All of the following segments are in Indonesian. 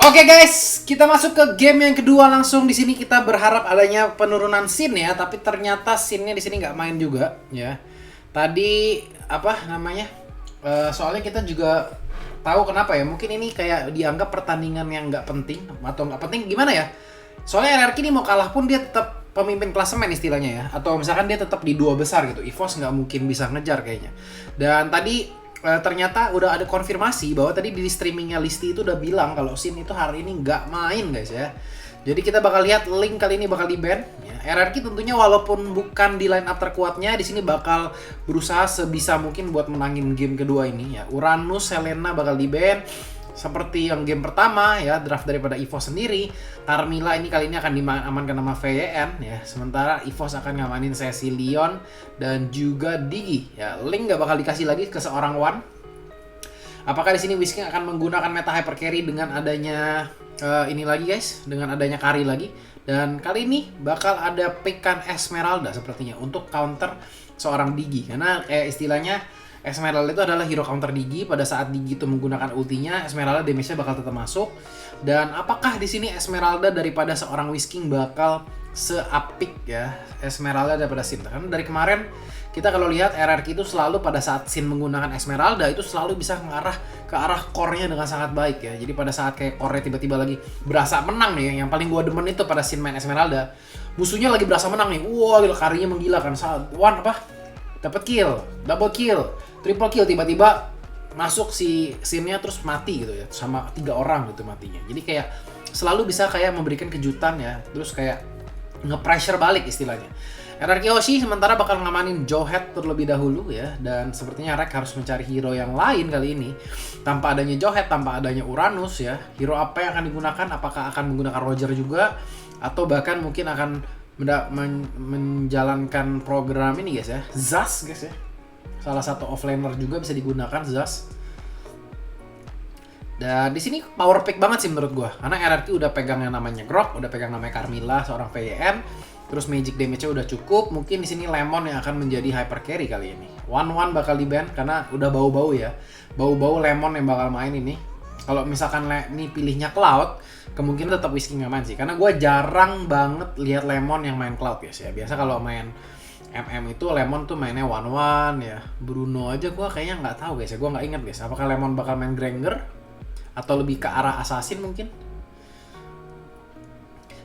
Oke guys, kita masuk ke game yang kedua langsung. Di sini kita berharap adanya penurunan scene ya, tapi ternyata scene-nya di sini nggak main juga ya. Tadi apa namanya? Soalnya kita juga tahu kenapa ya. Mungkin ini kayak dianggap pertandingan yang nggak penting atau nggak penting gimana ya? Soalnya RRQ ini mau kalah pun dia tetap pemimpin klasemen istilahnya ya. Atau misalkan dia tetap di dua besar gitu. EVOS nggak mungkin bisa ngejar kayaknya. Dan tadi ternyata udah ada konfirmasi bahwa tadi di streamingnya Listi itu udah bilang kalau Sin itu hari ini nggak main guys ya. Jadi kita bakal lihat Link kali ini bakal di-ban. Ya, RRQ tentunya walaupun bukan di line up terkuatnya, di sini bakal berusaha sebisa mungkin buat menangin game kedua ini ya. Uranus, Selena bakal di-ban. Seperti yang game pertama ya, draft daripada EVOS sendiri. Carmilla ini kali ini akan diamankan sama VYN ya. Sementara EVOS akan ngamanin sesi Leon dan juga Digi ya. Link nggak bakal dikasih lagi ke seorang One. Apakah di sini Whisking akan menggunakan meta hyper carry dengan adanya ini lagi guys, dengan adanya Kari lagi. Dan kali ini bakal ada pikan Esmeralda sepertinya untuk counter seorang Digi. Karena kayak istilahnya Esmeralda itu adalah hero counter Digi. Pada saat Digi itu menggunakan ultinya, Esmeralda damage-nya bakal tetap masuk. Dan apakah di sini Esmeralda daripada seorang Whisking bakal se-apik ya Esmeralda daripada Sin? Karena dari kemarin kita kalau lihat RRQ itu selalu pada saat Sin menggunakan Esmeralda itu selalu bisa mengarah ke arah core-nya dengan sangat baik ya. Jadi pada saat kayak core tiba-tiba lagi berasa menang nih, yang paling gua demen itu pada Sin main Esmeralda, musuhnya lagi berasa menang nih. Wah, gila karinya menggila kan. One apa? Dapat kill, double kill, triple kill, tiba-tiba masuk si Sinnya terus mati gitu ya, sama 3 orang gitu matinya. Jadi kayak selalu bisa kayak memberikan kejutan ya, terus kayak nge-pressure balik istilahnya. RRQ Hoshi sementara bakal ngamanin Johead terlebih dahulu ya, dan sepertinya Rek harus mencari hero yang lain kali ini. Tanpa adanya Johead, tanpa adanya Uranus ya, hero apa yang akan digunakan? Apakah akan menggunakan Roger juga, atau bahkan mungkin akan menjalankan program ini guys ya, Zas guys ya, salah satu offlaner juga bisa digunakan Zas. Dan di sini power pick banget sih menurut gua, karena RRQ udah pegang yang namanya Grok, udah pegang namanya Carmilla seorang VYN, terus magic damage-nya udah cukup. Mungkin di sini Lemon yang akan menjadi hyper carry kali ini. One bakal di-ban karena udah bau-bau ya, bau-bau Lemon yang bakal main ini. Kalau misalkan ini pilihnya Cloud, kemungkinan tetap Whisking yang main sih. Karena gue jarang banget lihat Lemon yang main Cloud guys ya. Biasa kalau main MM itu Lemon tuh mainnya One ya. Bruno aja gue kayaknya nggak tahu guys ya. Gue nggak inget guys. Apakah Lemon bakal main Granger atau lebih ke arah Assassin mungkin?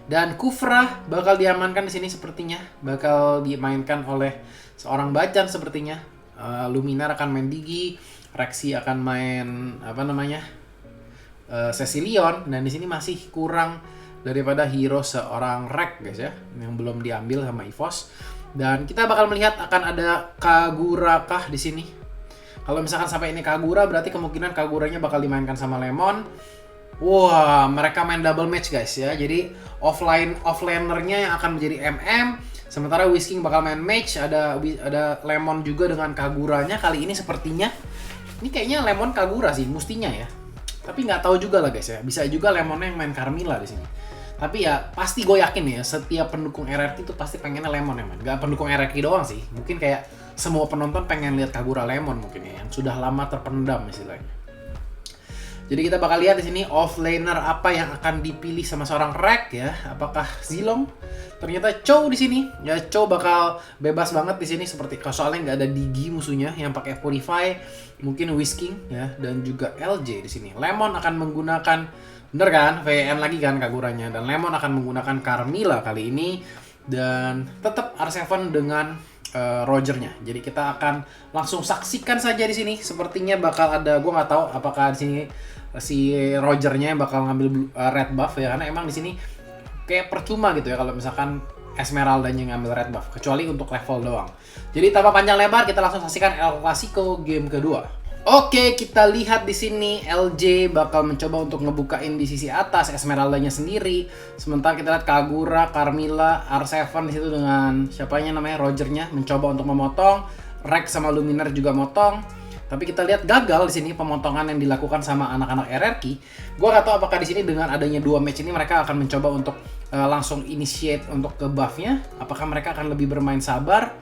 Dan Kufra bakal diamankan di sini sepertinya. Bakal dimainkan oleh seorang Bajan sepertinya. Luminar akan main Digi. Rexy akan main apa namanya? Sesi Leon, dan di sini masih kurang daripada hero seorang Rek guys ya, yang belum diambil sama EVOS. Dan kita bakal melihat akan ada Kagura kah di sini. Kalau misalkan sampai ini Kagura, berarti kemungkinan Kaguranya bakal dimainkan sama Lemon. Wah, mereka main double match guys ya. Jadi offlanernya yang akan menjadi MM, sementara Whisking bakal main match. Ada Lemon juga dengan Kaguranya kali ini sepertinya. Ini kayaknya Lemon Kagura sih mustinya ya. Tapi nggak tahu juga lah guys ya, bisa juga Lemonnya yang main Carmilla di sini. Tapi ya pasti gue yakin ya, setiap pendukung RRQ itu pasti pengennya Lemon yang main. Gak pendukung RRQ doang sih, mungkin kayak semua penonton pengen lihat Kagura Lemon mungkin ya, yang sudah lama terpendam istilahnya. Jadi kita bakal lihat di sini offlaner apa yang akan dipilih sama seorang Rek ya. Apakah Zilong? Ternyata Chow di sini. Ya Chow bakal bebas banget di sini, seperti soalnya nggak ada Digi musuhnya yang pakai Purify, mungkin Whisking ya, dan juga LJ di sini. Lemon akan menggunakan, bener kan? VN lagi kan Kaguranya, dan Lemon akan menggunakan Carmilla kali ini, dan tetap R7 dengan Rogernya. Jadi kita akan langsung saksikan saja di sini. Sepertinya bakal ada, gue nggak tahu apakah di sini si Rogernya bakal ngambil red buff ya, karena emang di sini kayak percuma gitu ya kalau misalkan Esmeraldanya ngambil red buff, kecuali untuk level doang. Jadi tanpa panjang lebar, kita langsung saksikan El Clasico game kedua. Oke, kita lihat di sini LJ bakal mencoba untuk ngebukain di sisi atas Esmeraldanya sendiri. Sementara kita lihat Kagura, Carmilla, R7 di situ dengan siapanya namanya Rogernya mencoba untuk memotong. Rex sama Luminar juga motong. Tapi kita lihat gagal di sini pemotongan yang dilakukan sama anak-anak RRQ. Gua nggak tahu apakah di sini dengan adanya 2 match ini mereka akan mencoba untuk langsung initiate untuk ke buffnya? Apakah mereka akan lebih bermain sabar?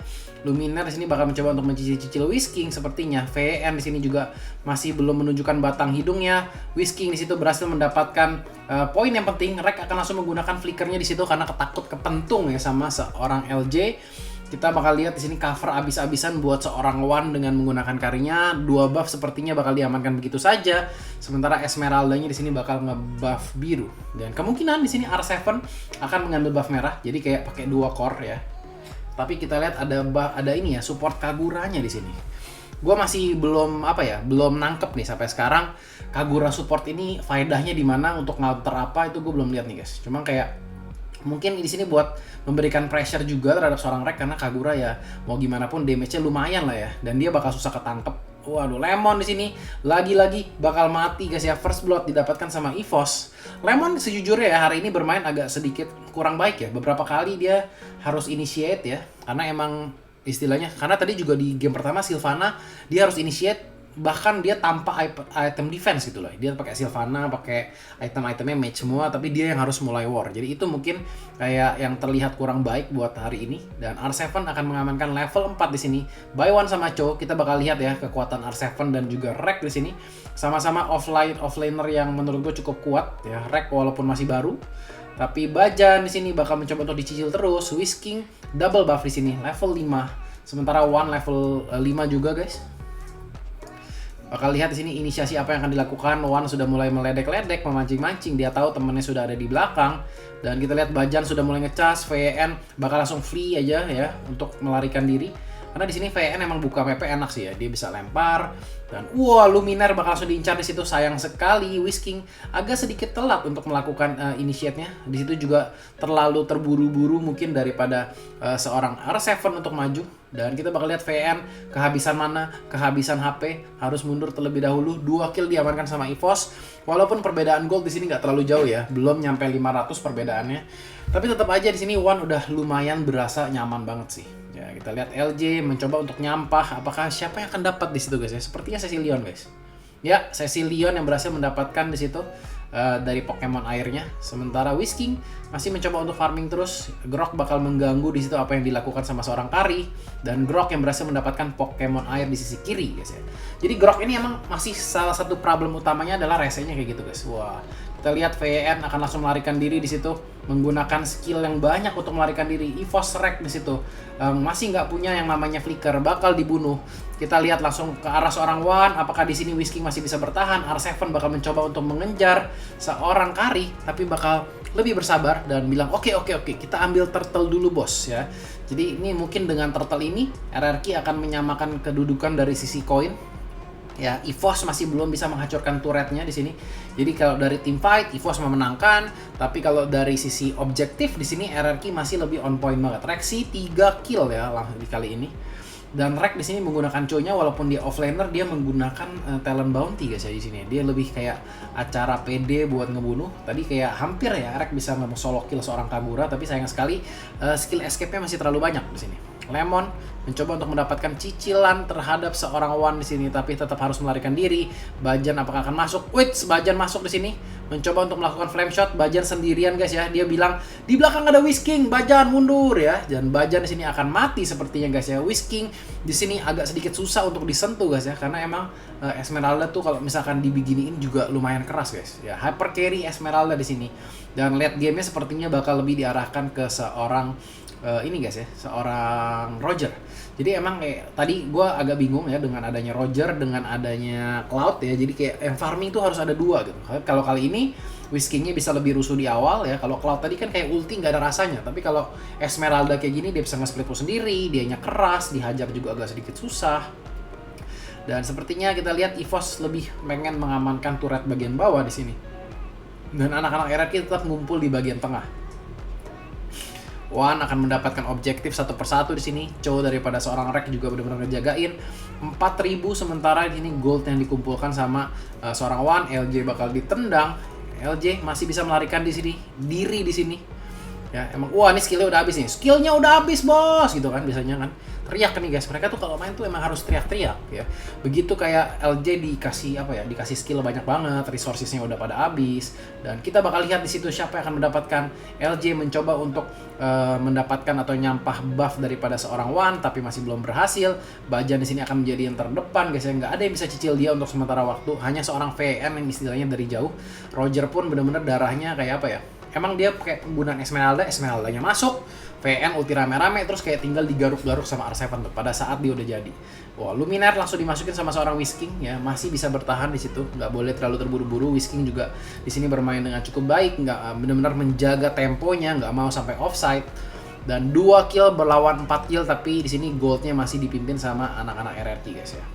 Luminar di sini bakal mencoba untuk mencicil-cicil Whisking sepertinya. VN di sini juga masih belum menunjukkan batang hidungnya. Whisking di situ berhasil mendapatkan poin yang penting. Rek akan langsung menggunakan flickernya di situ karena ketakut kepentung ya sama seorang LJ. Kita bakal lihat di sini cover abis-abisan buat seorang Wan dengan menggunakan karinya. 2 buff sepertinya bakal diamankan begitu saja. Sementara Esmeralda-nya di sini bakal nge-buff biru. Dan kemungkinan di sini R7 akan mengambil buff merah. Jadi kayak pakai 2 core ya. Tapi kita lihat ada ini ya, support Kaguranya di sini. Gue masih belum belum nangkep nih sampai sekarang Kagura support ini faedahnya di mana, untuk ngalter apa itu gue belum lihat nih guys. Cuma kayak mungkin di sini buat memberikan pressure juga terhadap seorang Rek karena Kagura ya mau gimana pun damage-nya lumayan lah ya, dan dia bakal susah ketangkep. Waduh, Lemon di sini lagi-lagi bakal mati guys ya. First blood didapatkan sama EVOS. Lemon sejujurnya ya hari ini bermain agak sedikit kurang baik ya. Beberapa kali dia harus initiate ya. Karena emang istilahnya, karena tadi juga di game pertama Sylvana dia harus initiate, bahkan dia tanpa item defense gitu loh. Dia pakai Sylvana, pakai item-itemnya match semua, tapi dia yang harus mulai war. Jadi itu mungkin kayak yang terlihat kurang baik buat hari ini. Dan R7 akan mengamankan level 4 di sini. By One sama Cho, kita bakal lihat ya kekuatan R7 dan juga Rek di sini. Sama-sama offlaner yang menurut gue cukup kuat ya. Rek walaupun masih baru, tapi Bajan di sini bakal mencoba untuk dicicil terus. Whisking double buff di sini level 5. Sementara One level 5 juga guys. Bakal lihat di sini inisiasi apa yang akan dilakukan. Wan sudah mulai meledek-ledek, memancing-mancing. Dia tahu temennya sudah ada di belakang. Dan kita lihat Bajan sudah mulai ngecas. VN bakal langsung flee aja ya untuk melarikan diri. Karena di sini VN emang buka PP enak sih ya. Dia bisa lempar. Dan Luminar bakal langsung diincar di situ. Sayang sekali Whisking agak sedikit telat untuk melakukan initiate-nya. Di situ juga terlalu terburu-buru mungkin daripada seorang R7 untuk maju. Dan kita bakal lihat VN kehabisan mana, kehabisan HP, harus mundur terlebih dahulu. 2 kill diamankan sama EVOS. Walaupun perbedaan gold di sini nggak terlalu jauh ya, belum nyampe 500 perbedaannya. Tapi tetap aja di sini One udah lumayan berasa nyaman banget sih. Ya, kita lihat LJ mencoba untuk nyampah. Apakah siapa yang akan dapat di situ guys ya? Sepertinya Cecilion guys. Ya, Cecilion yang berhasil mendapatkan di situ dari Pokemon airnya. Sementara Whisking masih mencoba untuk farming terus. Grok bakal mengganggu di situ apa yang dilakukan sama seorang Kari, dan Grok yang berhasil mendapatkan Pokemon air di sisi kiri guys ya. Jadi Grok ini emang masih salah satu problem utamanya adalah resenya kayak gitu guys. Wah, kita lihat VN akan langsung melarikan diri di situ menggunakan skill yang banyak untuk melarikan diri. EVOS Rek di situ masih nggak punya yang namanya flicker, bakal dibunuh. Kita lihat langsung ke arah seorang Wan. Apakah di sini Whisking masih bisa bertahan? R7 bakal mencoba untuk mengejar seorang Kari, tapi bakal lebih bersabar dan bilang oke, kita ambil turtle dulu bos ya. Jadi ini mungkin dengan turtle ini RRQ akan menyamakan kedudukan dari sisi koin. Ya, EVOS masih belum bisa menghancurkan turretnya di sini. Jadi kalau dari team fight EVOS memenangkan, tapi kalau dari sisi objektif di sini RRQ masih lebih on point banget. Rexy 3 kill ya di kali ini. Dan Rek di sini menggunakan Cho-nya, walaupun dia offlaner dia menggunakan talent bounty guys ya di sini. Dia lebih kayak acara PD buat ngebunuh. Tadi kayak hampir ya Rek bisa solo kill seorang Kagura, tapi sayang sekali skill escape-nya masih terlalu banyak di sini. Lemon mencoba untuk mendapatkan cicilan terhadap seorang Wan di sini, tapi tetap harus melarikan diri. Bajan apakah akan masuk? Wait, Bajan masuk di sini, mencoba untuk melakukan flame shot. Bajan sendirian guys ya. Dia bilang di belakang ada Whisking, Bajan mundur ya. Dan Bajan di sini akan mati sepertinya guys ya. Whisking di sini agak sedikit susah untuk disentuh guys ya, karena emang Esmeralda tuh kalau misalkan dibeginiin juga lumayan keras guys. Ya, hyper carry Esmeralda di sini. Dan late game-nya sepertinya bakal lebih diarahkan ke seorang ini guys ya, seorang Roger. Jadi emang kayak tadi gue agak bingung ya dengan adanya Roger, dengan adanya Cloud ya. Jadi kayak yang farming tuh harus ada 2 gitu. Kalau kali ini Whisking-nya bisa lebih rusuh di awal ya. Kalau Cloud tadi kan kayak ulti nggak ada rasanya. Tapi kalau Esmeralda kayak gini dia bisa nge-split push sendiri, dianya keras, dihajar juga agak sedikit susah. Dan sepertinya kita lihat EVOS lebih pengen mengamankan turret bagian bawah di sini. Dan anak-anak RRQ tetap ngumpul di bagian tengah. Wan akan mendapatkan objektif satu persatu di sini. Cho daripada seorang Rek juga benar-benar ngejagain 4.000, sementara di sini gold yang dikumpulkan sama seorang Wan. LJ bakal ditendang. LJ masih bisa melarikan di sini, diri di sini. Ya, emang ini skillnya udah habis nih. Skillnya udah habis, bos, gitu kan biasanya kan. teriak nih guys. Mereka tuh kalau main tuh emang harus teriak-teriak ya. Begitu kayak LJ dikasih apa ya, dikasih skill banyak banget, resourcesnya udah pada habis, dan kita bakal lihat di situ siapa yang akan mendapatkan. LJ mencoba untuk mendapatkan atau nyampah buff daripada seorang Wan, tapi masih belum berhasil. Bajan di sini akan menjadi yang terdepan guys ya, nggak ada yang bisa cicil dia untuk sementara waktu. Hanya seorang VN yang istilahnya dari jauh. Roger pun bener-bener darahnya kayak apa ya, emang dia pakai penggunaan Esmeralda-nya masuk, VN ulti rame-rame, terus kayak tinggal digaruk-garuk sama R7 tuh pada saat dia udah jadi. Wah, Luminaire langsung dimasukin sama seorang Whisking ya, masih bisa bertahan di situ, nggak boleh terlalu terburu-buru. Whisking juga di sini bermain dengan cukup baik, nggak benar-benar menjaga temponya, nggak mau sampai offside. Dan 2 kill berlawan 4 kill, tapi di sini goldnya masih dipimpin sama anak-anak RRQ guys ya.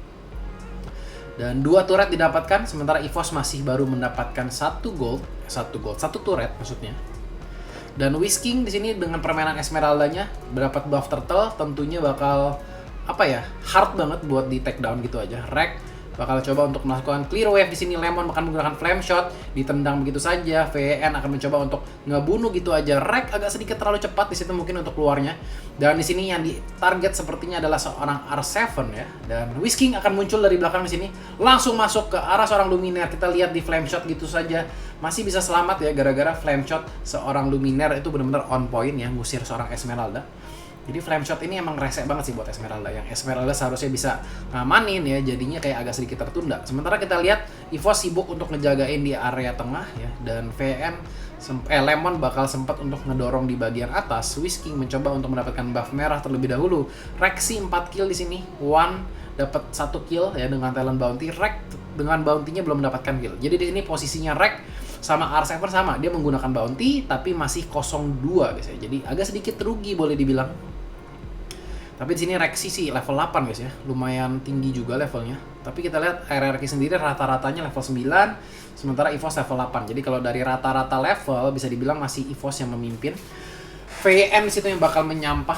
Dan 2 turret didapatkan, sementara EVOS masih baru mendapatkan 1 turret maksudnya. Dan Whisking di sini dengan permainan Esmeraldanya mendapat buff turtle, tentunya bakal apa ya, hard banget buat di take down gitu aja. Rek bakal coba untuk melakukan clear wave di sini. Lemon akan menggunakan flame shot, ditendang begitu saja. VN akan mencoba untuk ngebunuh gitu aja. Rek agak sedikit terlalu cepat di situ mungkin untuk keluarnya. Dan di sini yang ditarget sepertinya adalah seorang R7 ya. Dan Whisking akan muncul dari belakang di sini, langsung masuk ke arah seorang Luminaire. Kita lihat di flame shot gitu saja masih bisa selamat ya, gara-gara flame shot seorang Luminaire itu benar-benar on point ya, ngusir seorang Esmeralda. Jadi flame shot ini emang resek banget sih buat Esmeralda. Yang Esmeralda seharusnya bisa ngamanin ya, jadinya kayak agak sedikit tertunda. Sementara kita lihat EVOS sibuk untuk ngejagain di area tengah ya, dan VN Lemon bakal sempat untuk ngedorong di bagian atas. Whisking mencoba untuk mendapatkan buff merah terlebih dahulu. Rexy 4 kill di sini, One dapat 1 kill ya dengan talent bounty. Rek dengan bounty-nya belum mendapatkan kill. Jadi di sini posisinya Rek sama R7 sama, dia menggunakan bounty tapi masih 0-2 guys ya. Jadi agak sedikit rugi boleh dibilang. Tapi di sini Rexy sih level 8 guys ya, lumayan tinggi juga levelnya. Tapi kita lihat RRQ sendiri rata-ratanya level 9, sementara EVOS level 8. Jadi kalau dari rata-rata level bisa dibilang masih EVOS yang memimpin. VN situ yang bakal menyampah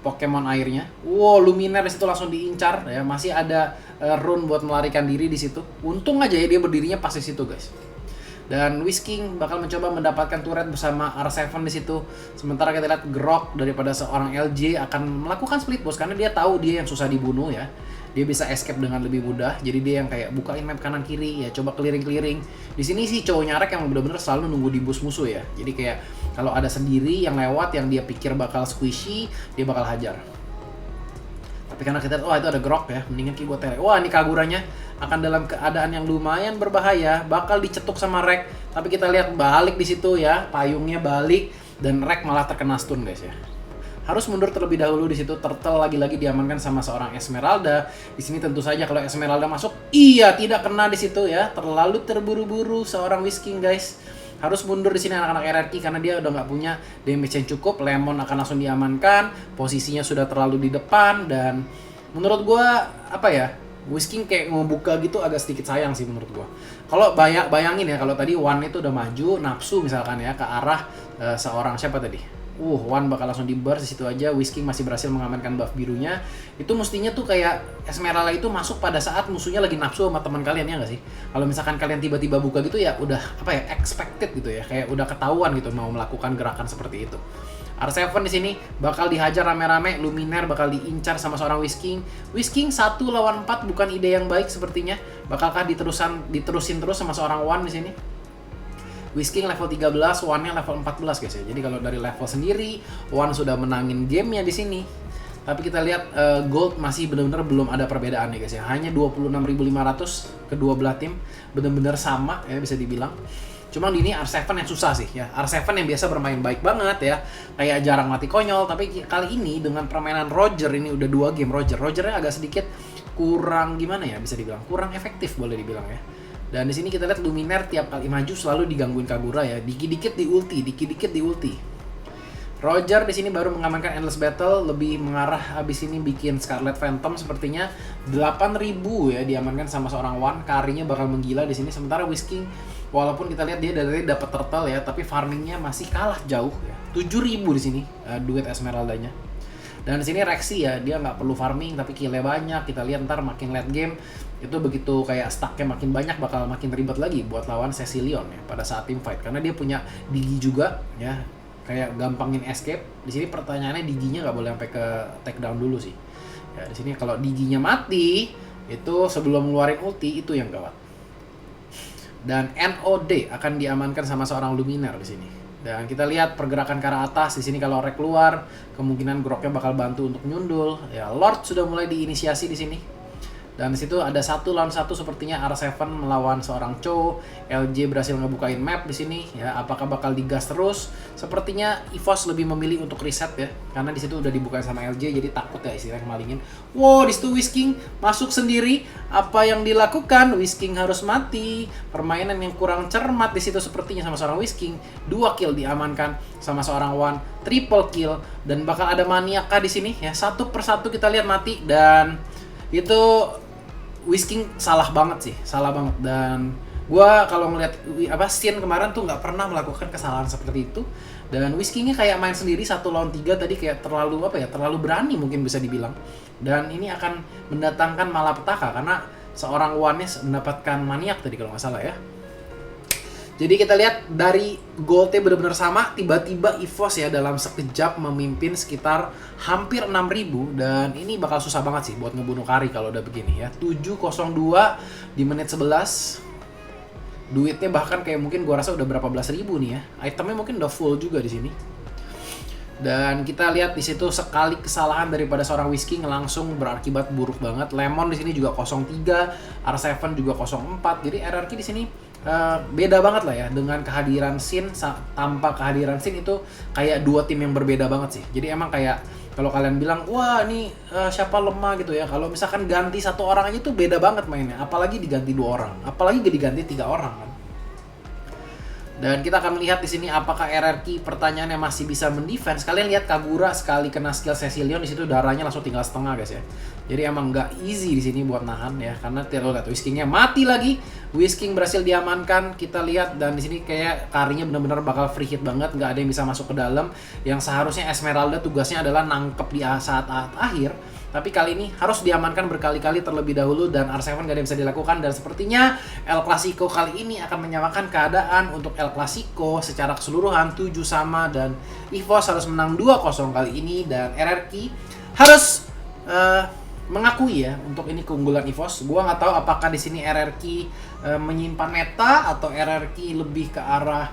Pokemon airnya. Wow, Luminaire di situ langsung diincar ya, masih ada rune buat melarikan diri di situ. Untung aja ya dia berdirinya pas di situ guys. Dan Whisking bakal mencoba mendapatkan turret bersama R7 di situ. Sementara kita lihat Grok daripada seorang LJ akan melakukan split boss karena dia tahu dia yang susah dibunuh ya. Dia bisa escape dengan lebih mudah. Jadi dia yang kayak bukain map kanan kiri ya, coba clearing. Di sini sih cowoknya Rek yang benar-benar selalu nunggu di bus musuh ya. Jadi kayak kalau ada sendiri yang lewat yang dia pikir bakal squishy, dia bakal hajar. Tapi karena kita lihat, wah itu ada Grok ya, mendingan buat tele. Wah ini Kaguranya akan dalam keadaan yang lumayan berbahaya, bakal dicetuk sama Rek. Tapi kita lihat balik di situ ya, payungnya balik dan Rek malah terkena stun guys ya. Harus mundur terlebih dahulu di situ. Turtle lagi-lagi diamankan sama seorang Esmeralda. Di sini tentu saja kalau Esmeralda masuk, iya tidak kena di situ ya. Terlalu terburu-buru seorang Whisking guys. Harus mundur di sini anak-anak RRQ karena dia udah nggak punya damage yang cukup. Lemon akan langsung diamankan, posisinya sudah terlalu di depan, dan menurut gua apa ya, Whisking kayak mau buka gitu agak sedikit sayang sih menurut gua. Kalau bayangin ya, kalau tadi One itu udah maju nafsu misalkan ya ke arah seorang siapa tadi? One bakal langsung di-burst di situ aja. Whisking masih berhasil mengamankan buff birunya. Itu mestinya tuh kayak Esmeralda itu masuk pada saat musuhnya lagi nafsu sama teman kalian, ya nggak sih? Kalau misalkan kalian tiba-tiba buka gitu ya udah apa ya, expected gitu ya, kayak udah ketahuan gitu mau melakukan gerakan seperti itu. R7 di sini bakal dihajar rame-rame, Luminaire bakal diincar sama seorang Whisking. Whisking 1 lawan 4 bukan ide yang baik sepertinya. Bakalkah diterusin terus sama seorang One di sini? Whisking level 13, One-nya level 14 guys ya. Jadi kalau dari level sendiri, One sudah menangin gamenya di sini. Tapi kita lihat gold masih benar-benar belum ada perbedaan nih guys ya. Hanya 26.500 kedua belah tim, benar-benar sama ya bisa dibilang. Cuma ini R7 yang susah sih ya. R7 yang biasa bermain baik banget ya, kayak jarang mati konyol. Tapi kali ini dengan permainan Roger, ini udah 2 game Rogernya agak sedikit kurang gimana ya, bisa dibilang kurang efektif boleh dibilang ya. Dan di sini kita lihat Luminaire tiap kali maju selalu digangguin Kagura ya, dikit-dikit di ulti. Roger di sini baru mengamankan Endless Battle, lebih mengarah habis ini bikin Scarlet Phantom sepertinya. 8.000 ya diamankan sama seorang One, karinya bakal menggila di sini. Sementara Whisking walaupun kita lihat dia dari dapat turtle ya, tapi farmingnya masih kalah jauh ya. 7.000 di sini duet Esmeraldanya. Dan di sini Rexy ya, dia nggak perlu farming tapi killnya banyak. Kita lihat ntar makin late game itu begitu kayak stacknya makin banyak bakal makin ribet lagi buat lawan Cecilion ya pada saat team fight, karena dia punya Digi juga ya. kayak gampangin escape. Di sini pertanyaannya Diginya nggak boleh sampai ke take down dulu sih. Ya di sini kalau Diginya mati, itu sebelum ngeluarin ulti itu yang gawat. Dan NOD akan diamankan sama seorang Luminar di sini. Dan kita lihat pergerakan ke arah atas. Di sini kalau Rek keluar, kemungkinan Groknya bakal bantu untuk nyundul. Ya, Lord sudah mulai diinisiasi di sini. Dan di situ ada 1 lawan 1 sepertinya R7 melawan seorang Cho. LJ berhasil ngebukain map di sini ya. Apakah bakal digas terus? Sepertinya EVOS lebih memilih untuk reset ya. Karena di situ udah dibukain sama LJ jadi takut ya istilahnya kemalingin. Wow, di situ Whisking masuk sendiri. Apa yang dilakukan? Whisking harus mati. Permainan yang kurang cermat di situ sepertinya sama seorang Whisking. 2 kill diamankan sama seorang One, triple kill dan bakal ada Maniaka di sini ya. Satu persatu kita lihat mati dan itu Whisking salah banget sih, salah banget. Dan gua kalau ngeliat Sin kemarin tuh nggak pernah melakukan kesalahan seperti itu. Dan Whiskingnya kayak main sendiri 1 lawan 3 tadi kayak terlalu terlalu berani mungkin bisa dibilang. Dan ini akan mendatangkan malapetaka karena seorang Wanes mendapatkan maniak tadi kalau nggak salah ya. Jadi kita lihat dari goldnya benar-benar sama, tiba-tiba EVOS ya dalam sekejap memimpin sekitar hampir 6.000 dan ini bakal susah banget sih buat ngebunuh Kari kalau udah begini ya. 702 di menit 11. Duitnya bahkan kayak mungkin gua rasa udah berapa belas ribu nih ya. Itemnya mungkin udah full juga di sini. Dan kita lihat di situ sekali kesalahan daripada seorang Whisking langsung berakibat buruk banget. Lemon di sini juga 03, R7 juga 04. Jadi RRQ di sini beda banget lah ya dengan kehadiran Sin. Tanpa kehadiran Sin itu kayak 2 tim yang berbeda banget sih. Jadi emang kayak kalau kalian bilang wah ini siapa lemah gitu ya, kalau misalkan ganti 1 orang aja tuh beda banget mainnya, apalagi diganti 2 orang, apalagi diganti 3 orang kan. Dan kita akan melihat di sini apakah RRQ pertanyaannya masih bisa mendefense. Kalian lihat Kagura sekali kena skill Cecilion di situ darahnya langsung tinggal setengah guys ya. Jadi emang nggak easy di sini buat nahan ya karena lihat Whiskingnya mati lagi. Whisking berhasil diamankan. Kita lihat dan di sini kayak Karinya benar-benar bakal free hit banget, nggak ada yang bisa masuk ke dalam. Yang seharusnya Esmeralda tugasnya adalah nangkep di saat akhir. Tapi kali ini harus diamankan berkali-kali terlebih dahulu dan R7 gak ada yang bisa dilakukan. Dan sepertinya El Clasico kali ini akan menyamakan keadaan untuk El Clasico secara keseluruhan 7 sama. Dan EVOS harus menang 2-0 kali ini. Dan RRQ harus mengakui ya untuk ini keunggulan EVOS. Gua nggak tahu apakah di sini RRQ menyimpan meta atau RRQ lebih ke arah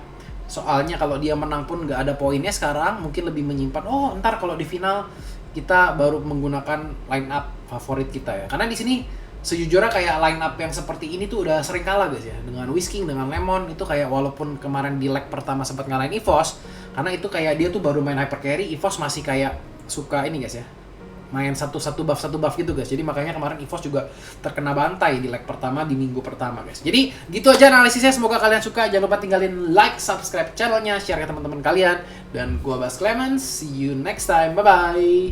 soalnya kalau dia menang pun nggak ada poinnya sekarang, mungkin lebih menyimpan ntar kalau di final kita baru menggunakan line up favorit kita ya. Karena di sini sejujurnya kayak line up yang seperti ini tuh udah sering kalah guys ya. Dengan Whisking, dengan Lemon itu kayak walaupun kemarin di leg pertama sempat ngalahin EVOS, karena itu kayak dia tuh baru main hyper carry, EVOS masih kayak suka ini guys ya. Main satu buff gitu guys. Jadi makanya kemarin EVOS juga terkena bantai di leg pertama di minggu pertama guys. Jadi gitu aja analisisnya, semoga kalian suka. Jangan lupa tinggalin like, subscribe channelnya, share ke teman-teman kalian. Dan gua Bas Clemens, see you next time, bye bye.